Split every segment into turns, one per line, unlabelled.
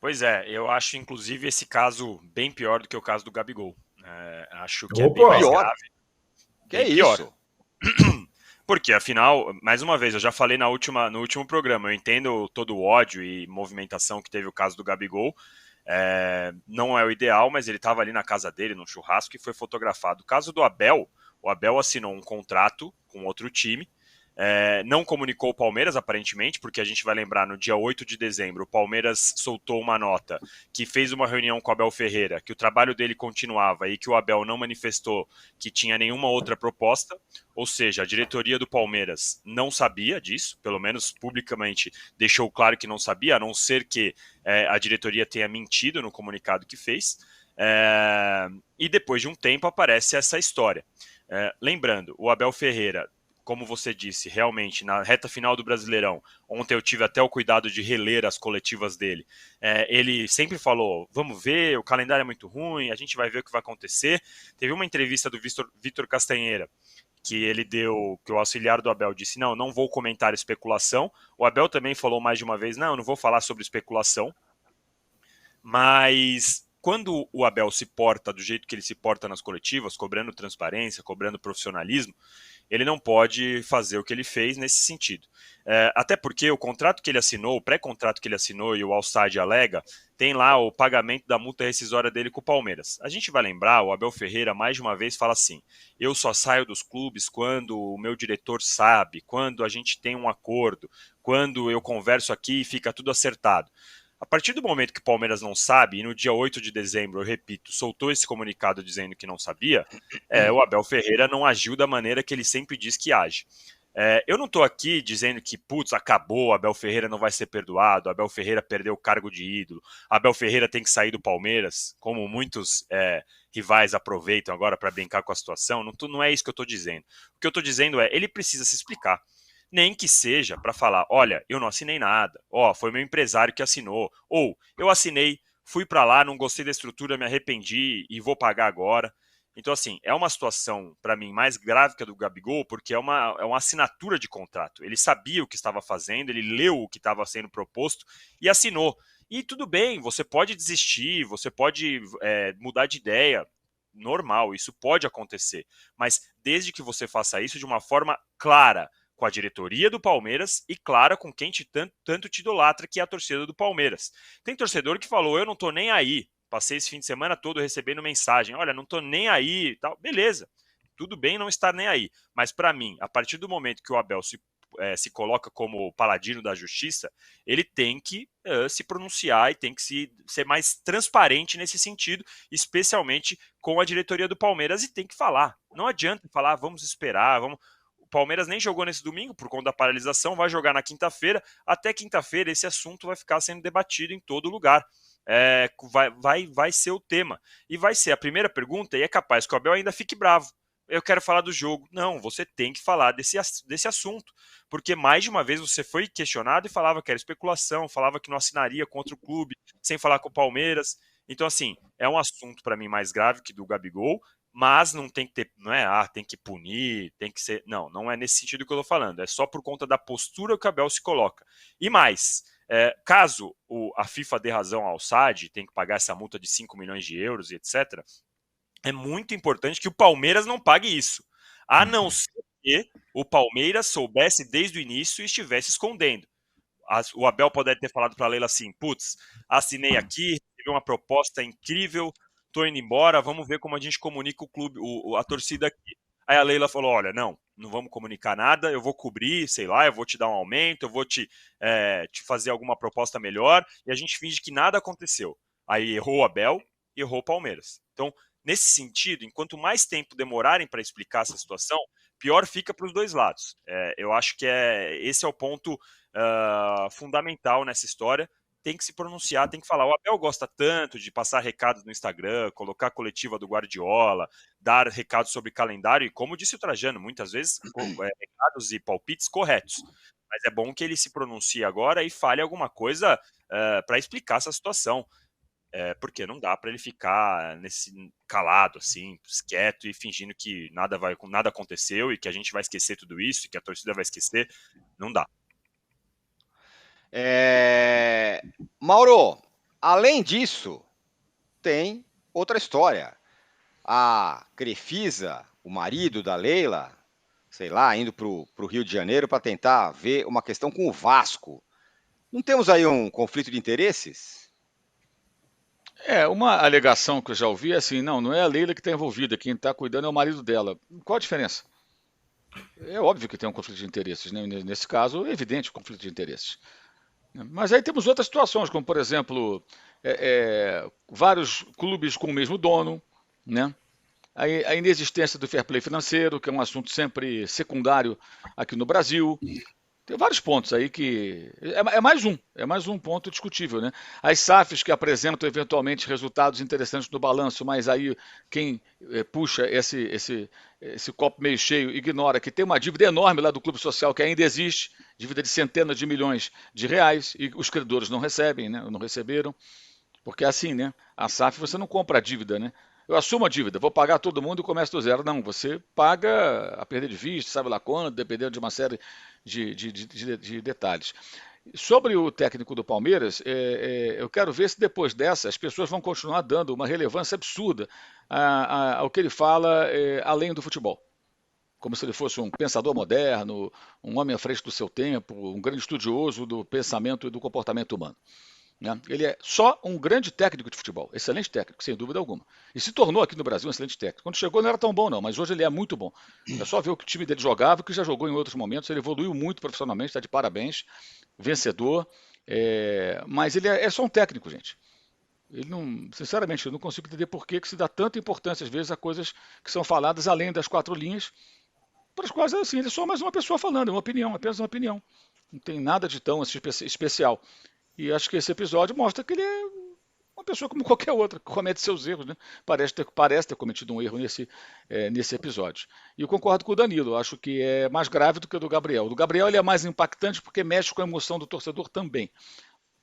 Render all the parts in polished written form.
Pois é, eu acho inclusive esse caso bem pior do que o caso do Gabigol. Acho que é bem mais
Opa!
Pior?
grave,
Que é
bem pior.
isso?
Porque, afinal, mais uma vez, eu já falei no último programa, eu entendo todo o ódio e movimentação que teve o caso do Gabigol. Não é o ideal, mas ele estava ali na casa dele, num churrasco, e foi fotografado. O caso do Abel, o Abel assinou um contrato com outro time, não comunicou o Palmeiras, aparentemente, porque a gente vai lembrar, no dia 8 de dezembro, o Palmeiras soltou uma nota que fez uma reunião com o Abel Ferreira, que o trabalho dele continuava e que o Abel não manifestou que tinha nenhuma outra proposta, ou seja, a diretoria do Palmeiras não sabia disso, pelo menos publicamente deixou claro que não sabia, a não ser que a diretoria tenha mentido no comunicado que fez, e depois de um tempo aparece essa história. Lembrando, o Abel Ferreira, como você disse, realmente, na reta final do Brasileirão, ontem eu tive até o cuidado de reler as coletivas dele, ele sempre falou, vamos ver, o calendário é muito ruim, a gente vai ver o que vai acontecer. Teve uma entrevista do Vitor Castanheira, que ele deu, que o auxiliar do Abel disse, não vou comentar especulação. O Abel também falou mais de uma vez, não vou falar sobre especulação. Mas quando o Abel se porta do jeito que ele se porta nas coletivas, cobrando transparência, cobrando profissionalismo, ele não pode fazer o que ele fez nesse sentido. Até porque o contrato que ele assinou, o pré-contrato que ele assinou e o Alçade alega, tem lá o pagamento da multa rescisória dele com o Palmeiras. A gente vai lembrar, o Abel Ferreira mais de uma vez fala assim, eu só saio dos clubes quando o meu diretor sabe, quando a gente tem um acordo, quando eu converso aqui e fica tudo acertado. A partir do momento que o Palmeiras não sabe, e no dia 8 de dezembro, eu repito, soltou esse comunicado dizendo que não sabia, o Abel Ferreira não agiu da maneira que ele sempre diz que age. Eu não estou aqui dizendo que, putz, acabou, Abel Ferreira não vai ser perdoado, Abel Ferreira perdeu o cargo de ídolo, Abel Ferreira tem que sair do Palmeiras, como muitos rivais aproveitam agora para brincar com a situação. Não é isso que eu estou dizendo. O que eu estou dizendo é, ele precisa se explicar. Nem que seja para falar, olha, eu não assinei nada, foi meu empresário que assinou, ou eu assinei, fui para lá, não gostei da estrutura, me arrependi e vou pagar agora. Então, assim, é uma situação, para mim, mais grave que a do Gabigol, porque é uma assinatura de contrato. Ele sabia o que estava fazendo, ele leu o que estava sendo proposto e assinou. E tudo bem, você pode desistir, você pode mudar de ideia, normal, isso pode acontecer. Mas desde que você faça isso de uma forma clara, com a diretoria do Palmeiras e, claro, com quem tanto te idolatra, que é a torcida do Palmeiras. Tem torcedor que falou, eu não tô nem aí, passei esse fim de semana todo recebendo mensagem, olha, não tô nem aí e tal. Beleza, tudo bem não estar nem aí, mas para mim, a partir do momento que o Abel se coloca como paladino da justiça, ele tem que se pronunciar e tem que ser mais transparente nesse sentido, especialmente com a diretoria do Palmeiras, e tem que falar. Não adianta falar, vamos esperar, vamos... O Palmeiras nem jogou nesse domingo por conta da paralisação, vai jogar na quinta-feira. Até quinta-feira esse assunto vai ficar sendo debatido em todo lugar. Vai ser o tema. E vai ser a primeira pergunta, e é capaz que o Abel ainda fique bravo. Eu quero falar do jogo. Não, você tem que falar desse assunto. Porque mais de uma vez você foi questionado e falava que era especulação, falava que não assinaria contra o clube, sem falar com o Palmeiras. Então, assim, é um assunto para mim mais grave que do Gabigol, mas não tem que ter, não é, tem que punir, tem que ser. Não é nesse sentido que eu tô falando. É só por conta da postura que o Abel se coloca. E mais, caso a FIFA dê razão ao SAD, tem que pagar essa multa de 5 milhões de euros e etc., é muito importante que o Palmeiras não pague isso. A não ser que o Palmeiras soubesse desde o início e estivesse escondendo. O Abel poderia ter falado para a Leila assim, putz, assinei aqui, tive uma proposta incrível, tô indo embora, vamos ver como a gente comunica o clube, a torcida aqui. Aí a Leila falou, olha, não vamos comunicar nada, eu vou cobrir, sei lá, eu vou te dar um aumento, eu vou te fazer alguma proposta melhor, e a gente finge que nada aconteceu. Aí errou o Abel e errou o Palmeiras. Então, nesse sentido, enquanto mais tempo demorarem para explicar essa situação, pior fica para os dois lados. Eu acho que esse é o ponto fundamental nessa história. Tem que se pronunciar, tem que falar. O Abel gosta tanto de passar recados no Instagram, colocar a coletiva do Guardiola, dar recados sobre calendário, e como disse o Trajano, muitas vezes recados e palpites corretos. Mas é bom que ele se pronuncie agora e fale alguma coisa para explicar essa situação. Porque não dá para ele ficar calado, assim, quieto e fingindo que nada aconteceu e que a gente vai esquecer tudo isso e que a torcida vai esquecer. Não dá.
Mauro,
Além disso, tem outra história. A Crefisa, o marido da Leila, sei lá, indo para o Rio de Janeiro para tentar ver uma questão com o Vasco. Não temos aí um conflito de interesses?
Uma alegação que eu já ouvi é assim, não é a Leila que está envolvida, quem está cuidando é o marido dela. Qual a diferença? É óbvio que tem um conflito de interesses, né? Nesse caso, é evidente o conflito de interesses. Mas aí temos outras situações, como por exemplo, vários clubes com o mesmo dono, né? A inexistência do fair play financeiro, que é um assunto sempre secundário aqui no Brasil. Tem vários pontos aí que. É mais um ponto discutível, né? As SAFs que apresentam eventualmente resultados interessantes no balanço, mas aí quem puxa esse copo meio cheio ignora que tem uma dívida enorme lá do Clube Social que ainda existe, dívida de centenas de milhões de reais, e os credores não recebem, né? Não receberam. Porque é assim, né? A SAF você não compra a dívida, né? Eu assumo a dívida, vou pagar todo mundo e começo do zero. Não, você paga a perder de vista, sabe lá quando, dependendo de uma série de detalhes. Sobre o técnico do Palmeiras, eu quero ver se depois dessa as pessoas vão continuar dando uma relevância absurda ao que ele fala além do futebol. Como se ele fosse um pensador moderno, um homem à frente do seu tempo, um grande estudioso do pensamento e do comportamento humano. Né? Ele é só um grande técnico de futebol, excelente técnico, sem dúvida alguma. E se tornou aqui no Brasil um excelente técnico. Quando chegou não era tão bom, não, mas hoje ele é muito bom. É só ver o que o time dele jogava, que já jogou em outros momentos. Ele evoluiu muito profissionalmente, está de parabéns, vencedor. Mas ele é só um técnico, gente. Ele não, sinceramente, eu não consigo entender por que se dá tanta importância, às vezes, a coisas que são faladas além das quatro linhas, para as quais, assim, ele é só mais uma pessoa falando, é uma opinião, apenas uma opinião. Não tem nada de tão assim, especial. E acho que esse episódio mostra que ele é uma pessoa como qualquer outra, que comete seus erros, né? Parece ter cometido um erro nesse episódio. E eu concordo com o Danilo, acho que é mais grave do que o do Gabriel. O do Gabriel ele é mais impactante porque mexe com a emoção do torcedor também.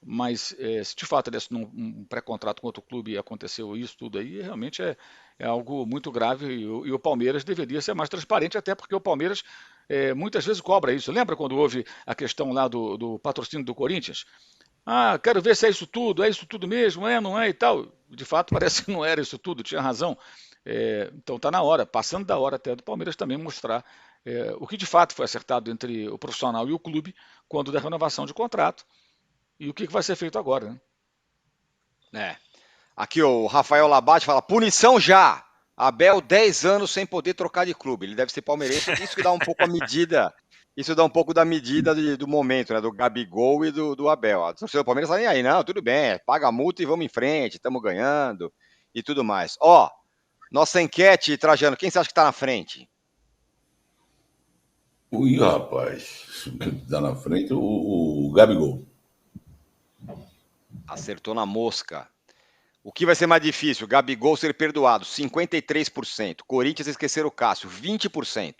Mas se de fato ele assinou um pré-contrato com outro clube e aconteceu isso tudo aí, realmente é algo muito grave e o Palmeiras deveria ser mais transparente, até porque o Palmeiras muitas vezes cobra isso. Lembra quando houve a questão lá do patrocínio do Corinthians? Ah, quero ver se é isso tudo mesmo, não é e tal. De fato, parece que não era isso tudo, tinha razão. Então está na hora, passando da hora até do Palmeiras também mostrar o que de fato foi acertado entre o profissional e o clube quando da renovação de contrato e o que vai ser feito agora, né?
Aqui o Rafael Labate fala, punição já! Abel, 10 anos sem poder trocar de clube. Ele deve ser palmeirense. Isso que dá um pouco a medida. Isso dá um pouco da medida do momento, né? Do Gabigol e do Abel. A torcida do Palmeiras tá nem aí, não, tudo bem. Paga a multa e vamos em frente, estamos ganhando e tudo mais. Ó, nossa enquete, Trajano, quem você acha que tá na frente?
Ui, rapaz, tá na frente o Gabigol.
Acertou na mosca. O que vai ser mais difícil? Gabigol ser perdoado, 53%. Corinthians esquecer o Cássio, 20%.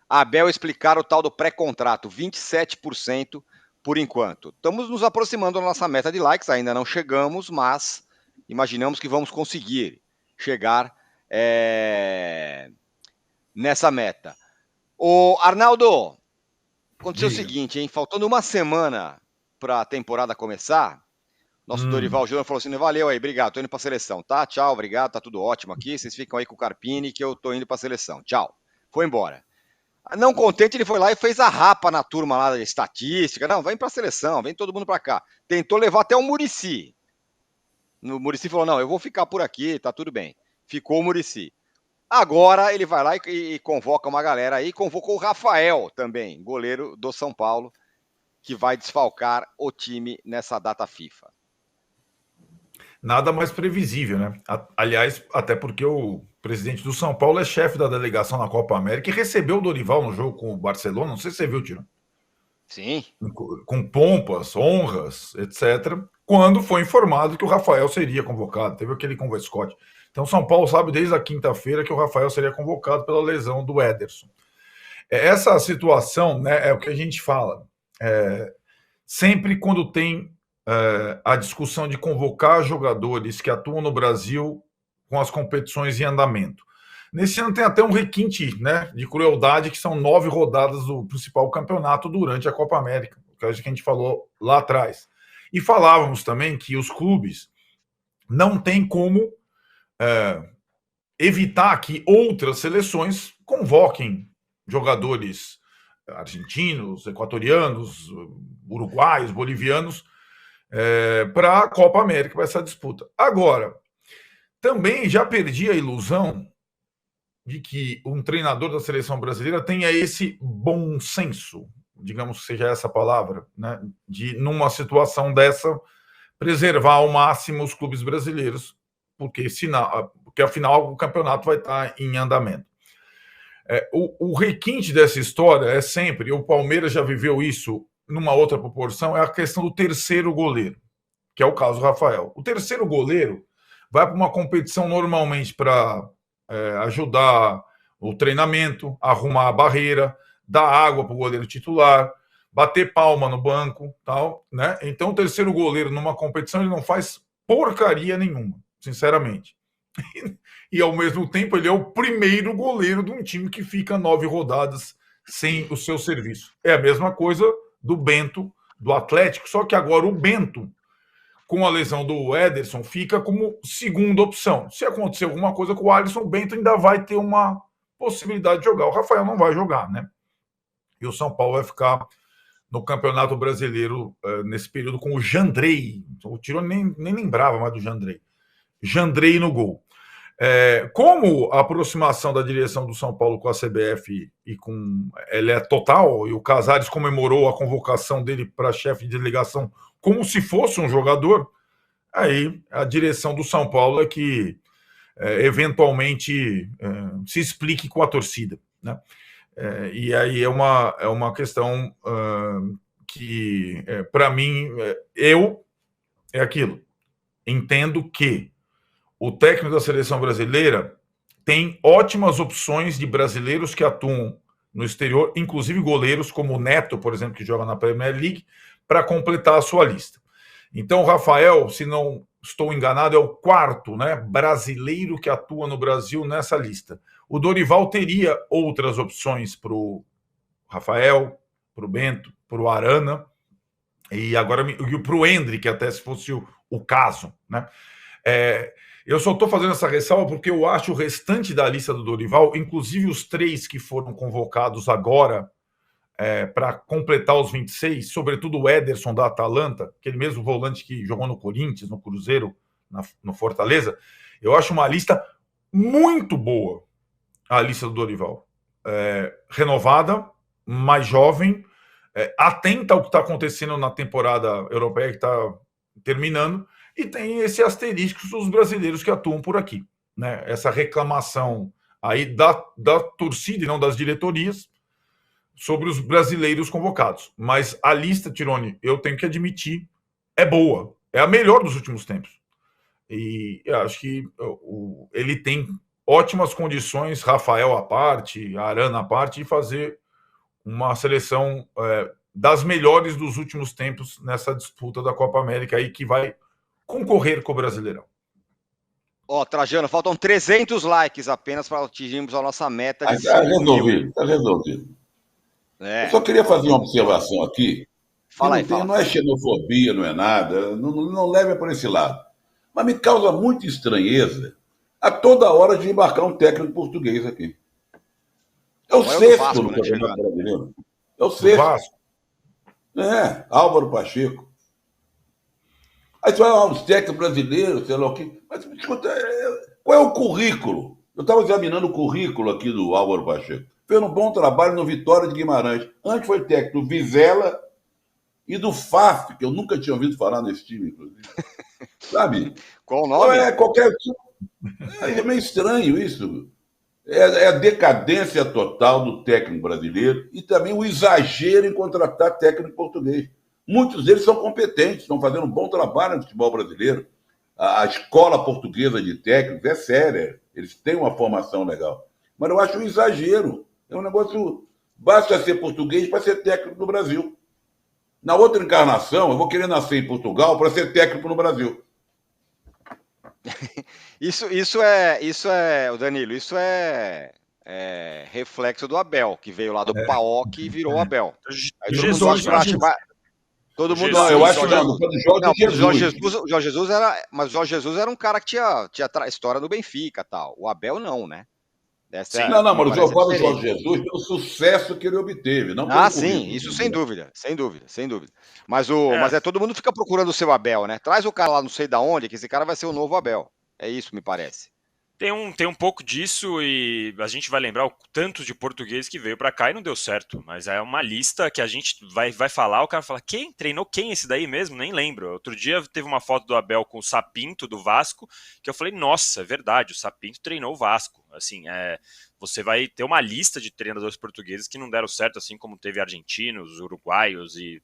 Abel explicar o tal do pré-contrato, 27% por enquanto. Estamos nos aproximando da nossa meta de likes, ainda não chegamos, mas imaginamos que vamos conseguir chegar nessa meta. Ô, Arnaldo, aconteceu o seguinte, hein? Faltando uma semana para a temporada começar, nosso Dorival Júnior falou assim, valeu aí, obrigado, tô indo pra seleção, tá? Tchau, obrigado, tá tudo ótimo aqui, vocês ficam aí com o Carpini que eu tô indo pra seleção, tchau. Foi embora. Não contente, ele foi lá e fez a rapa na turma lá da estatística, não, vem pra seleção, vem todo mundo pra cá. Tentou levar até o Muricy. O Muricy falou, não, eu vou ficar por aqui, tá tudo bem. Ficou o Muricy. Agora ele vai lá e convoca uma galera aí, convocou o Rafael também, goleiro do São Paulo, que vai desfalcar o time nessa data FIFA.
Nada mais previsível, né? Aliás, até porque o presidente do São Paulo é chefe da delegação na Copa América e recebeu o Dorival no jogo com o Barcelona. Não sei se você viu, Tino.
Sim.
Com pompas, honras, etc. Quando foi informado que o Rafael seria convocado. Teve aquele com o Scott. Então, São Paulo sabe desde a quinta-feira que o Rafael seria convocado pela lesão do Ederson. Essa situação, né, é o que a gente fala. Sempre quando tem a discussão de convocar jogadores que atuam no Brasil com as competições em andamento. Nesse ano tem até um requinte, né, de crueldade, que são 9 rodadas do principal campeonato durante a Copa América, que a gente falou lá atrás. E falávamos também que os clubes não tem como evitar que outras seleções convoquem jogadores argentinos, equatorianos, uruguaios, bolivianos para a Copa América, para essa disputa. Agora, também já perdi a ilusão de que um treinador da seleção brasileira tenha esse bom senso, digamos que seja essa palavra, né, de, numa situação dessa, preservar ao máximo os clubes brasileiros, porque afinal o campeonato vai estar em andamento. O requinte dessa história é sempre, o Palmeiras já viveu isso numa outra proporção, é a questão do terceiro goleiro, que é o caso do Rafael. O terceiro goleiro vai para uma competição normalmente para ajudar o treinamento, arrumar a barreira, dar água para o goleiro titular, bater palma no banco, tal, né? Então o terceiro goleiro numa competição ele não faz porcaria nenhuma, sinceramente. E ao mesmo tempo ele é o primeiro goleiro de um time que fica 9 rodadas sem o seu serviço. É a mesma coisa do Bento, do Atlético, só que agora o Bento, com a lesão do Ederson, fica como segunda opção. Se acontecer alguma coisa com o Alisson, o Bento ainda vai ter uma possibilidade de jogar. O Rafael não vai jogar, né? E o São Paulo vai ficar no Campeonato Brasileiro nesse período com o Jandrei. O Tirone nem lembrava mais do Jandrei. Jandrei no gol. Como a aproximação da direção do São Paulo com a CBF ela é total, e o Casares comemorou a convocação dele para chefe de delegação como se fosse um jogador, aí a direção do São Paulo é que eventualmente se explique com a torcida, né? E aí é uma questão que, para mim, é aquilo. Entendo que o técnico da seleção brasileira tem ótimas opções de brasileiros que atuam no exterior, inclusive goleiros como o Neto, por exemplo, que joga na Premier League, para completar a sua lista. Então, o Rafael, se não estou enganado, é o quarto, né, brasileiro que atua no Brasil nessa lista. O Dorival teria outras opções para o Rafael, para o Bento, para o Arana, e agora para o Endrick, até se fosse o caso, né? Eu só estou fazendo essa ressalva porque eu acho o restante da lista do Dorival, inclusive os 3 que foram convocados agora para completar os 26, sobretudo o Ederson da Atalanta, aquele mesmo volante que jogou no Corinthians, no Cruzeiro, no Fortaleza, eu acho uma lista muito boa, a lista do Dorival. Renovada, mais jovem, atenta ao que está acontecendo na temporada europeia que está terminando, e tem esse asterisco dos brasileiros que atuam por aqui, né? Essa reclamação aí da torcida e não das diretorias sobre os brasileiros convocados. Mas a lista, Tirone, eu tenho que admitir, é boa. É a melhor dos últimos tempos. E eu acho que ele tem ótimas condições, Rafael à parte, Arana à parte, de fazer uma seleção das melhores dos últimos tempos nessa disputa da Copa América aí, que vai concorrer com o Brasileirão.
Trajano, faltam 300 likes apenas para atingirmos a nossa meta de
Está resolvido, está resolvido. Eu só queria fazer uma observação aqui.
Fala aí,
não é xenofobia, não é nada, não leve por esse lado. Mas me causa muita estranheza a toda hora de embarcar um técnico português aqui. É o sexto no Campeonato Brasileiro. É o sexto. Álvaro Pacheco. Aí você fala, os técnicos brasileiros, sei lá o quê. Mas escuta, qual é o currículo? Eu estava examinando o currículo aqui do Álvaro Pacheco. Fez um bom trabalho no Vitória de Guimarães. Antes foi técnico do Vizela e do FAF, que eu nunca tinha ouvido falar nesse time, inclusive. Sabe?
Qual o nome?
Qualquer tipo. É meio estranho isso. É a decadência total do técnico brasileiro e também o exagero em contratar técnico português. Muitos deles são competentes, estão fazendo um bom trabalho no futebol brasileiro. A escola portuguesa de técnicos é séria, eles têm uma formação legal. Mas eu acho um exagero. É um negócio... Basta ser português para ser técnico no Brasil. Na outra encarnação, eu vou querer nascer em Portugal para ser técnico no Brasil.
Isso é, Danilo, isso é reflexo do Abel, que veio lá do PAOK e virou Abel. Aí todo mundo acha Todo mundo.
Não, eu acho que
Jorge...
não, foi do Jorge Jesus.
O Jorge Jesus era. Mas o Jorge Jesus era um cara que tinha história no Benfica e tal. O Abel não, né?
Sim, não, mas eu falo do Jorge Jesus pelo sucesso que ele obteve. Não pelo
sim, isso sem dúvida. Mas todo mundo fica procurando o seu Abel, né? Traz o cara lá não sei da onde, que esse cara vai ser o novo Abel. É isso, me parece.
Tem um pouco disso e a gente vai lembrar o tanto de português que veio para cá e não deu certo. Mas é uma lista que a gente vai falar, o cara fala, quem treinou quem esse daí mesmo? Nem lembro. Outro dia teve uma foto do Abel com o Sapinto do Vasco, que eu falei, nossa, é verdade, o Sapinto treinou o Vasco. Assim, você vai ter uma lista de treinadores portugueses que não deram certo, assim como teve argentinos, uruguaios e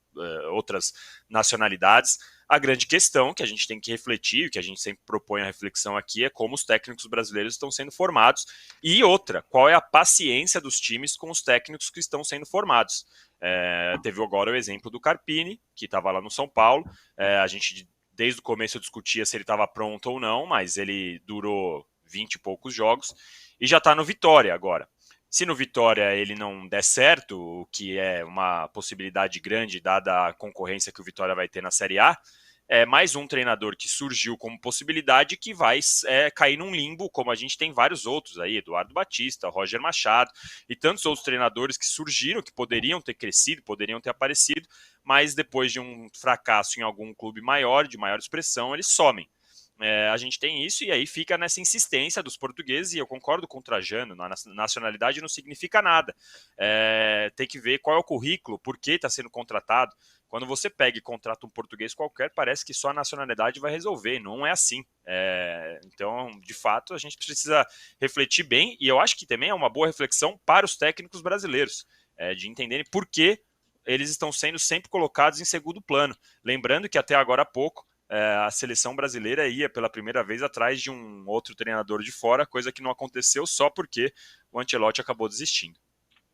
outras nacionalidades. A grande questão que a gente tem que refletir, que a gente sempre propõe a reflexão aqui, é como os técnicos brasileiros estão sendo formados. E outra, qual é a paciência dos times com os técnicos que estão sendo formados. Teve agora o exemplo do Carpini, que estava lá no São Paulo. A gente, desde o começo, discutia se ele estava pronto ou não, mas ele durou 20 e poucos jogos e já está no Vitória agora. Se no Vitória ele não der certo, o que é uma possibilidade grande, dada a concorrência que o Vitória vai ter na Série A, é mais um treinador que surgiu como possibilidade que vai cair num limbo, como a gente tem vários outros aí, Eduardo Batista, Roger Machado e tantos outros treinadores que surgiram, que poderiam ter crescido, poderiam ter aparecido, mas depois de um fracasso em algum clube maior, de maior expressão, eles somem. A gente tem isso e aí fica nessa insistência dos portugueses, e eu concordo com o Trajano, na nacionalidade não significa nada. Tem que ver qual é o currículo, por que está sendo contratado. Quando você pega e contrata um português qualquer, parece que só a nacionalidade vai resolver, não é assim. Então, de fato, a gente precisa refletir bem, e eu acho que também é uma boa reflexão para os técnicos brasileiros, de entenderem por que eles estão sendo sempre colocados em segundo plano. Lembrando que até agora há pouco, a seleção brasileira ia pela primeira vez atrás de um outro treinador de fora, coisa que não aconteceu só porque o Ancelotti acabou desistindo.